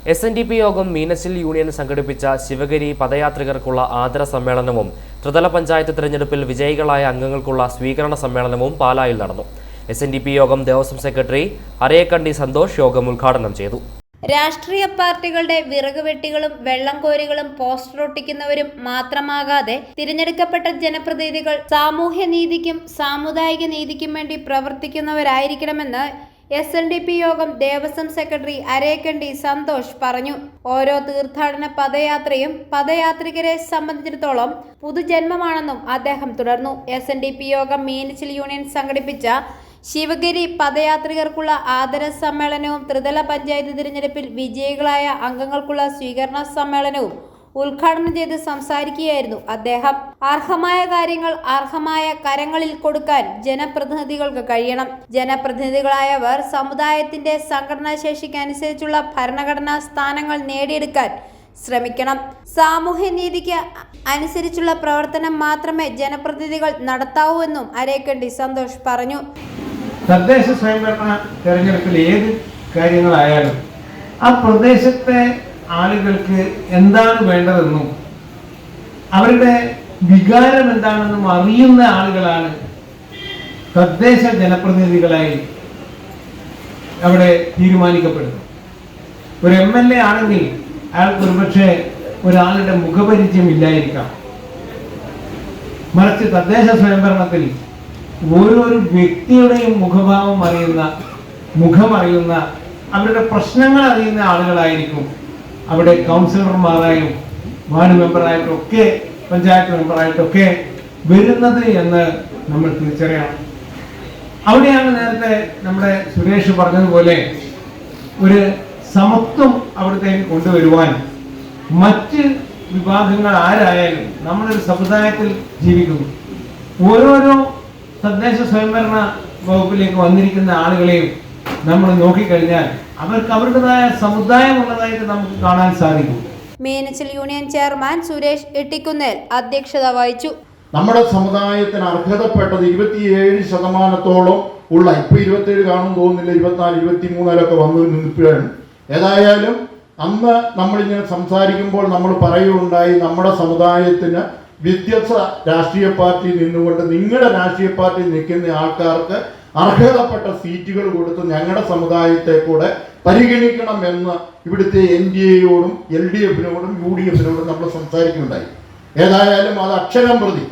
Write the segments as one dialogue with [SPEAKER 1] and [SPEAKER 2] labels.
[SPEAKER 1] SNDP യോഗം Meenachil union സംഘടിപ്പിച്ച ശിവഗിരി പദയാത്രികർക്കുള്ള ആദര സമ്മേളനവും ത്രിതല പഞ്ചായത്ത് തിരഞ്ഞെടുപ്പിൽ വിജയികളായ അംഗങ്ങൾക്കുള്ള സ്വീകരണ സമ്മേളനവും പാലായിൽ നടന്നു. SNDP യോഗം ദേവസ്വം സെക്രട്ടറി അരയക്കണ്ടി സന്തോഷ് യോഗം ഉദ്ഘാടനം ചെയ്തു.
[SPEAKER 2] രാഷ്ട്രീയ പാർട്ടികളുടെ വിറകുവെട്ടികളും വെള്ളംകോരികളും പോസ്റ്റർ ഒട്ടിക്കുന്നവരും മാത്രമാകാതെ തിരഞ്ഞെടുക്കപ്പെട്ട ജനപ്രതിനിധികൾ സാമൂഹ്യനീതിക്കും സാമുദായിക നീതിക്കും വേണ്ടി പ്രവർത്തിക്കുന്നവരായിരിക്കണമെന്ന് SNDP യോഗം ദേവസ്വം സെക്രട്ടറി അരയക്കണ്ടി സന്തോഷ് പറഞ്ഞു. ഓരോ തീർത്ഥാടന പദയാത്രയും പദയാത്രികരെ സംബന്ധിച്ചിടത്തോളം പുതുജന്മമാണെന്നും അദ്ദേഹം തുടർന്നു. SNDP യോഗം മീനച്ചിൽ യൂണിയൻ സംഘടിപ്പിച്ച ശിവഗിരി പദയാത്രികർക്കുള്ള ആദര സമ്മേളനവും ത്രിതല പഞ്ചായത്ത് തിരഞ്ഞെടുപ്പിൽ വിജയികളായ അംഗങ്ങൾക്കുള്ള സ്വീകരണ സമ്മേളനവും ഉദ്ഘാടനം ചെയ്ത് സംസാരിക്കുകയായിരുന്നു അദ്ദേഹം. അർഹമായ കാര്യങ്ങൾ അർഹമായ കരങ്ങളിൽ കൊടുക്കാൻ ജനപ്രതിനിധികൾക്ക് കഴിയണം. ജനപ്രതിനിധികളായവർ സമുദായത്തിന്റെ സംഘടനാ ശേഷിക്ക് അനുസരിച്ചുള്ള ഭരണഘടനാ സ്ഥാനങ്ങൾ നേടിയെടുക്കാൻ ശ്രമിക്കണം. സാമൂഹ്യനീതിക്ക് അനുസരിച്ചുള്ള പ്രവർത്തനം മാത്രമേ ജനപ്രതിനിധികൾ നടത്താവൂ എന്നും അരയക്കണ്ടി സന്തോഷ് പറഞ്ഞു.
[SPEAKER 3] തദ്ദേശ സ്വയംഭരണ തെരഞ്ഞെടുപ്പിൽ ഏത് കാര്യങ്ങളായാലും ആ പ്രദേശത്തെ ആളുകൾക്ക് എന്താണ് വേണ്ടതെന്നും അവരുടെ വികാരം എന്താണെന്നും അറിയുന്ന ആളുകളാണ് തദ്ദേശ ജനപ്രതിനിധികളായി അവിടെ തീരുമാനിക്കപ്പെടുന്നത്. ഒരു MLA ആണെങ്കിൽ അയാൾക്ക് ഒരുപക്ഷെ ഒരാളുടെ മുഖപരിചയം ഇല്ലായിരിക്കാം. മറിച്ച് തദ്ദേശ സ്വയംഭരണത്തിൽ ഓരോരു വ്യക്തിയുടെയും മുഖഭാവം അറിയുന്ന, മുഖമറിയുന്ന, അവരുടെ പ്രശ്നങ്ങൾ അറിയുന്ന ആളുകളായിരിക്കും അവിടെ കൗൺസിലർമാരായും വാർഡ് മെമ്പറായിട്ടും ഒക്കെ പഞ്ചായത്ത് മെമ്പറായിട്ടൊക്കെ വരുന്നത് എന്ന് നമ്മൾ തിരിച്ചറിയണം. അവിടെയാണ് നേരത്തെ നമ്മുടെ സുരേഷ് പറഞ്ഞതുപോലെ ഒരു സമത്വം അവിടത്തേക്ക് കൊണ്ടുവരുവാൻ മറ്റ് വിഭാഗങ്ങൾ ആരായാലും നമ്മളൊരു സമുദായത്തിൽ ജീവിക്കുന്നു. ഓരോരോ തദ്ദേശ സ്വയംഭരണ വകുപ്പിലേക്ക് വന്നിരിക്കുന്ന ആളുകളെയും നമ്മൾ നോക്കിക്കഴിഞ്ഞാൽ അവർക്ക് അവരുടേതായ സമുദായമുള്ളതായിട്ട് നമുക്ക് കാണാൻ സാധിക്കും.
[SPEAKER 2] മീനച്ചിൽ യൂണിയൻ ചെയർമാൻ സുരേഷ് ഇട്ടിക്കുന്നേൽ അധ്യക്ഷത വഹിച്ചു.
[SPEAKER 4] നമ്മുടെ സമുദായത്തിന് അർഹതപ്പെട്ടത് 27% ഉള്ള, ഇപ്പൊ 27 കാണും തോന്നുന്നില്ല, 24, 23 വന്നു നിൽക്കുകയാണ്. ഏതായാലും അന്ന് നമ്മളിങ്ങനെ സംസാരിക്കുമ്പോൾ നമ്മൾ പറയുകയുണ്ടായി, നമ്മുടെ സമുദായത്തിന് വ്യത്യസ്ത രാഷ്ട്രീയ പാർട്ടി നിന്നുകൊണ്ട് നിങ്ങളുടെ രാഷ്ട്രീയ പാർട്ടി നിൽക്കുന്ന ആൾക്കാർക്ക് അർഹതപ്പെട്ട സീറ്റുകൾ കൊടുത്ത് ഞങ്ങളുടെ സമുദായത്തെ കൂടെ പരിഗണിക്കണം എന്ന് ഇവിടുത്തെ NDAയോടും LDFനോടും UDFനോടും നമ്മൾ സംസാരിക്കുകയുണ്ടായി. ഏതായാലും അത് അക്ഷരം പ്രതി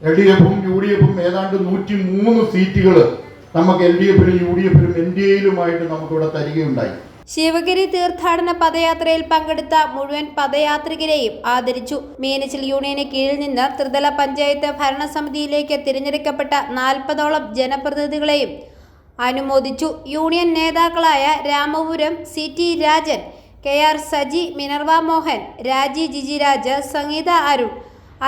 [SPEAKER 4] LDFും UDFും ഏതാണ്ട് 103 സീറ്റുകൾ നമുക്ക് LDFനും UDFനും NDAയിലുമായിട്ട് നമുക്കിവിടെ തരികയുണ്ടായി.
[SPEAKER 2] ശിവഗിരി തീർത്ഥാടന പദയാത്രയിൽ പങ്കെടുത്ത മുഴുവൻ പദയാത്രികരെയും ആദരിച്ചു. മീനച്ചിൽ യൂണിയന് കീഴിൽ നിന്ന് ത്രിതല പഞ്ചായത്ത് ഭരണസമിതിയിലേക്ക് തിരഞ്ഞെടുക്കപ്പെട്ട 40ഓളം ജനപ്രതിനിധികളെയും അനുമോദിച്ചു. യൂണിയൻ നേതാക്കളായ Ramapuram CT Rajan, KR Saji, Minerva Mohan, Raji Jijiraj, സംഗീത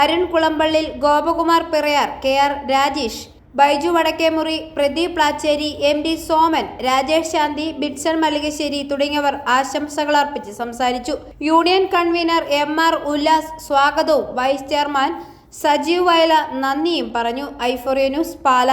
[SPEAKER 2] അരുൺ കുളമ്പള്ളിൽ, ഗോപകുമാർ പിറയാർ, KR രാജേഷ്, ബൈജു വടക്കേമുറി, പ്രദീപ് പ്ലാച്ചേരി, MD സോമൻ, രാജേഷ് ശാന്തി, ബിറ്റ്സൺ മല്ലികശ്ശേരി തുടങ്ങിയവർ ആശംസകൾ അർപ്പിച്ച് സംസാരിച്ചു. യൂണിയൻ കൺവീനർ MR ഉല്ലാസ് സ്വാഗതവും വൈസ് ചെയർമാൻ സജീവ് വയല നന്ദിയും പറഞ്ഞു. i4A ന്യൂസ് പാല.